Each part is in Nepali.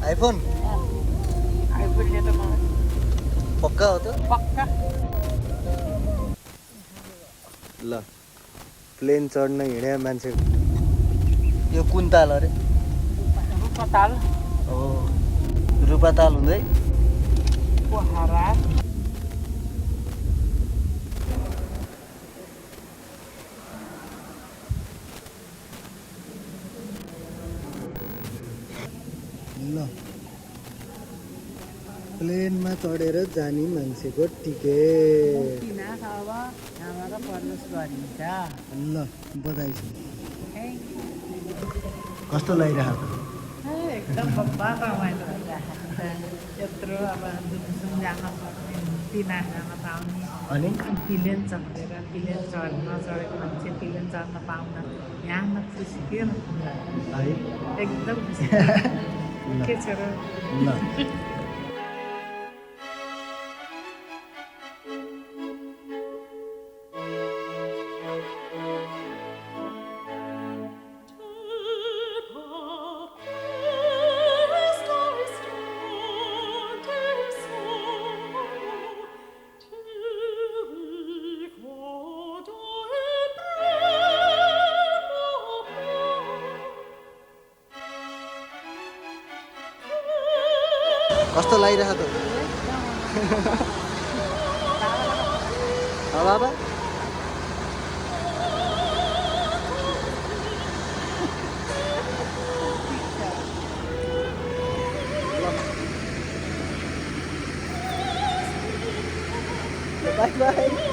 आइफोन आइफोन लिएर म पक्का हो त पक्का ल प्लेन चढ्न हिँडे मान्छे यो कुन ताल अरे रूपताल हो रूपाताल हुँदै पोखरा ल प्लेनमा चढेर जाने मान्छेको टिकट किन अब यहाँबाट प्रवेश गरिन्छ ल बधाई छ कस्तो लागिरहेको एकदम बब्बा रमाइलो भइरहेको छ यत्रो अब दुमसुम जान सक्ने तिना जान पाउने अनि प्लेन चढेर प्लेन नचढेको मान्छे प्लेन चढ्न पाउन यहाँ न खुसी के है एकदम खुसी के छ र ल कस्तो लागिरहेको त बाबा बाई बाई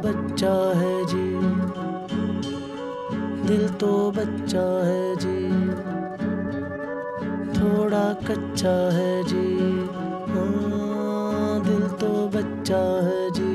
बच्चा है जी दिल तो बच्चा है जी थोड़ा कच्चा है जी हाँ दिल तो बच्चा है जी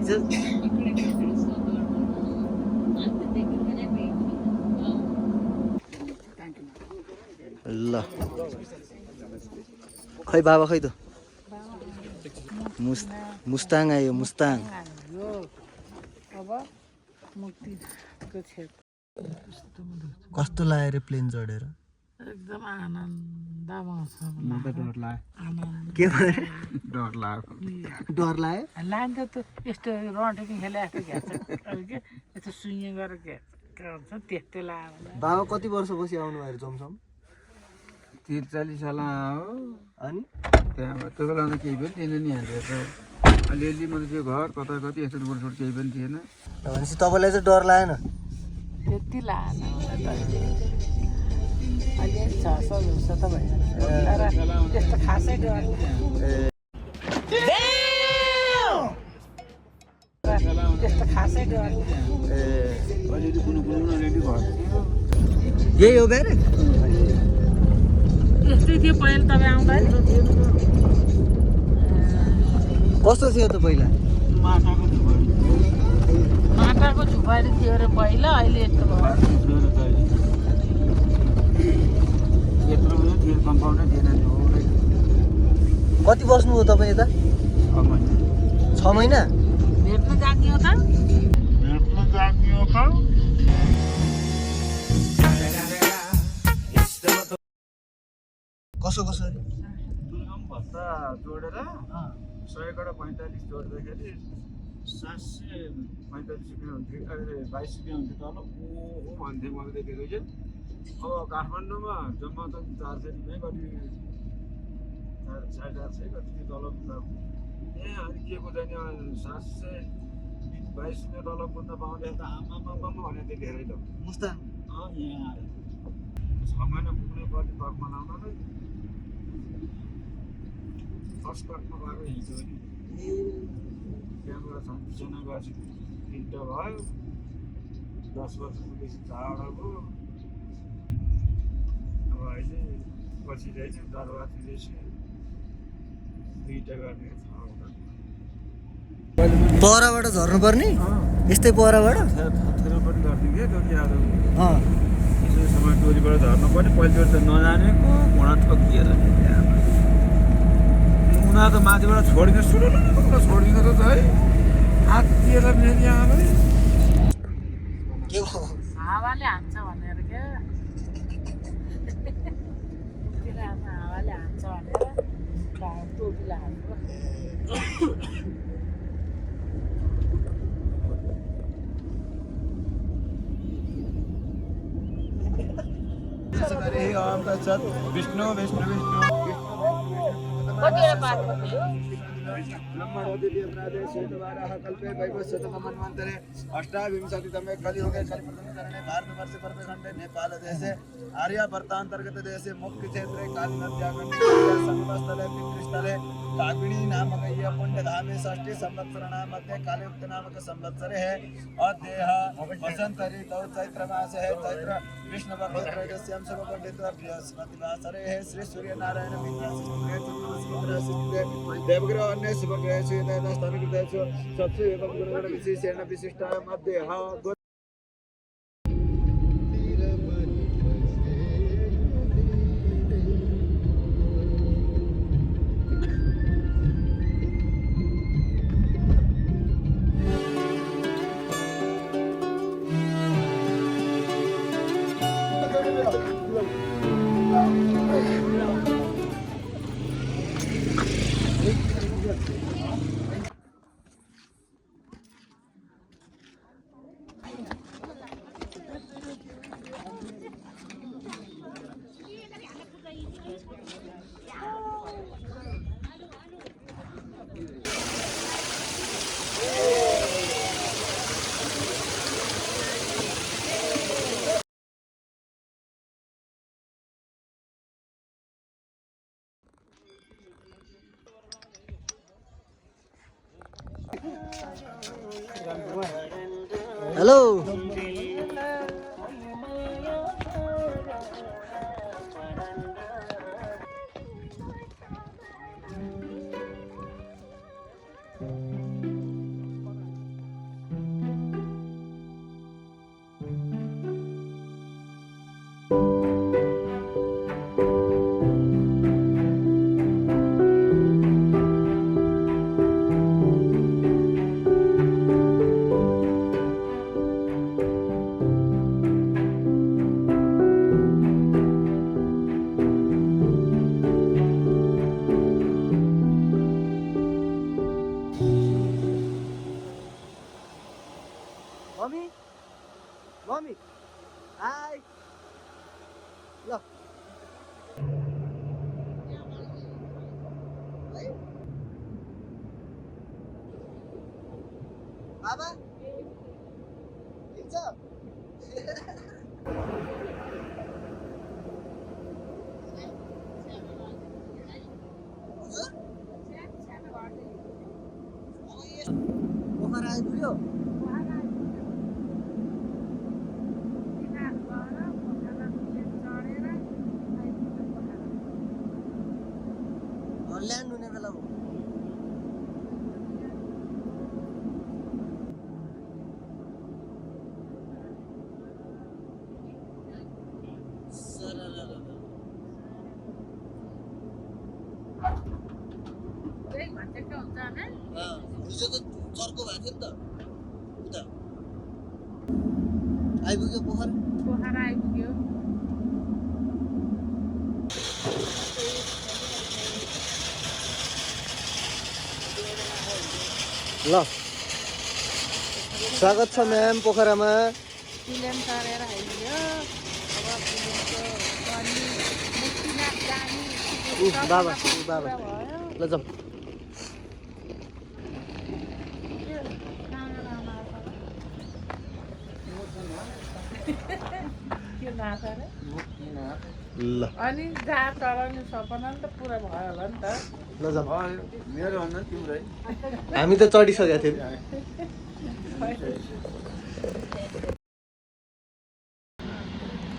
देखिन्छ ल खै बाबा खै त मुस्ताङ आयो मुस्ताङ यो अब मुक्तिको क्षेत्र कस्तो लाग्यो रे प्लेन चढेर एकदम आनन्द आउँछ आनन्द के भयो डर लाग्यो डर लाग्यो लान्छ त यस्तो रन्ठनी खेले जस्तो घ्याच्छ के यस्तो सुइँ गरेर घ्यान्छ त्यस्तै लाग्यो बाबा कति वर्षपछि आउनु भयो जमसम 43 साल हो अनि त्यहाँबाट त्यो बेला केही पनि थिएन नि यहाँतिर अलिअलि मतलब त्यो घर कता कति यस्तो रोडसोड केही पनि थिएन भनेपछि तपाईँलाई चाहिँ डर लागेन त्यति लागेन अहिले 600 जस्तो त भयो तर त्यस्तो खासै डर त्यस्तो खासै डर अलिअलि कुनु अलिअलि घर यही हो बेरे यस्तै थियो पहिला तपाईँ आउँदाखेरि कस्तो थियो त पहिला माटाको झुपारी थियो अरे पहिला अहिले यस्तो भयो यत्रो पनि थियो कम्पाउन्डै थिएन कति बस्नु हो तपाईँ यता 6 महिना भेट्न जाने हो त कसो भत्ता जोडेर 100/45 जोड्दाखेरि 745 रुपियाँ हुन्थ्यो अहिले 22 रुपियाँ हुन्थ्यो तल ओ भन्थेँ मैले देखेको चाहिँ अब काठमाडौँमा जम्मा त 400 रुपियाँ कति 450 कति तलब यहाँ अनि के को चाहिँ 722 रुपियाँ तलब बुझ्न पाउँदै त आमा भने त्यो धेरै त मुस्ताङ यहाँ 6 महिना पुग्ने कति पकमा लाउन नै फर्स्ट कटमा गएको हिजो नि त्यहाँबाट शान्तिसेना गएपछि 3टा भयो 10 वर्ष पुगेपछि 4वटा भयो अब अहिले पछि चाहिँ दरबार पुगेपछि 2टा गर्ने 6वटा पहराबाट झर्नु पर्ने यस्तै पहराबाट थेरो पनि गर्ने के त्यो क्या अँ यसो समय टोरीबाट झर्नु पर्ने पहिलोचोटि त नजानेको घोडा ठोकिएर उनीहरू त माथिबाट छोडिदिनु सुरु छोडिदिनु त है हात्तिएर फेरि आमै के भयो हावाले हान्छ भनेर क्या हावाले हान्छ भनेर टोपीलाई हाल्नु ओम तत्सत् विष्णु विष्णु विष्णु कतिवटा बात भन्यो कल्पे वैवस्वतमन्वन्तरे अष्टाविंशतितमे कलियुगे कलिप्रथमचरणे भारतवर्षे प्रथमखण्डे नेपाल देशे आर्यावर्तान्तर्गत देशे मुख्य क्षेत्रे कालिनद्यागण्डे पितृस्थले कागिणी नामक पुण्यधामे षष्ठी संवत्सराणां मध्ये कालयुक्त नामक संवत्सरे है अद्यः वसंत ऋतौ चैत्र मास है चैत्र कृष्ण पक्ष त्रयोदश्यां शुभ पंडित बृहस्पतिवासरे है श्री सूर्य नारायण मित्र देवग्रह अन्य शुभग्रहेषु यथास्थानकृतेषु सत्सु एवं गुणगण विशेषेण विशिष्टाय मध्ये हेलो बाबा ठिक छ पोखरा आइपुग्यो ल्यान्ड हुने बेला हो हिजो त चर्को भएको थियो नि त उता आइपुग्यो पोखरा आइपुग्यो ल स्वागत छ म्याम पोखरामा फिल्म चढेर आइपुग्यो अब फिल्मको पनि मुक्तिनाथ जाने बाबा बाबा भयो ल जाऊ के नाता रे ल अनि जहाँ चढाउने सपना नि त पुरा भयो होला नि त ल जाऊ मेरो भन्दा तिम्रै हामी त चढिसकेका थियौँ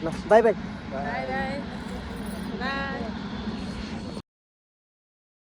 ल बाई बाई बाई बाई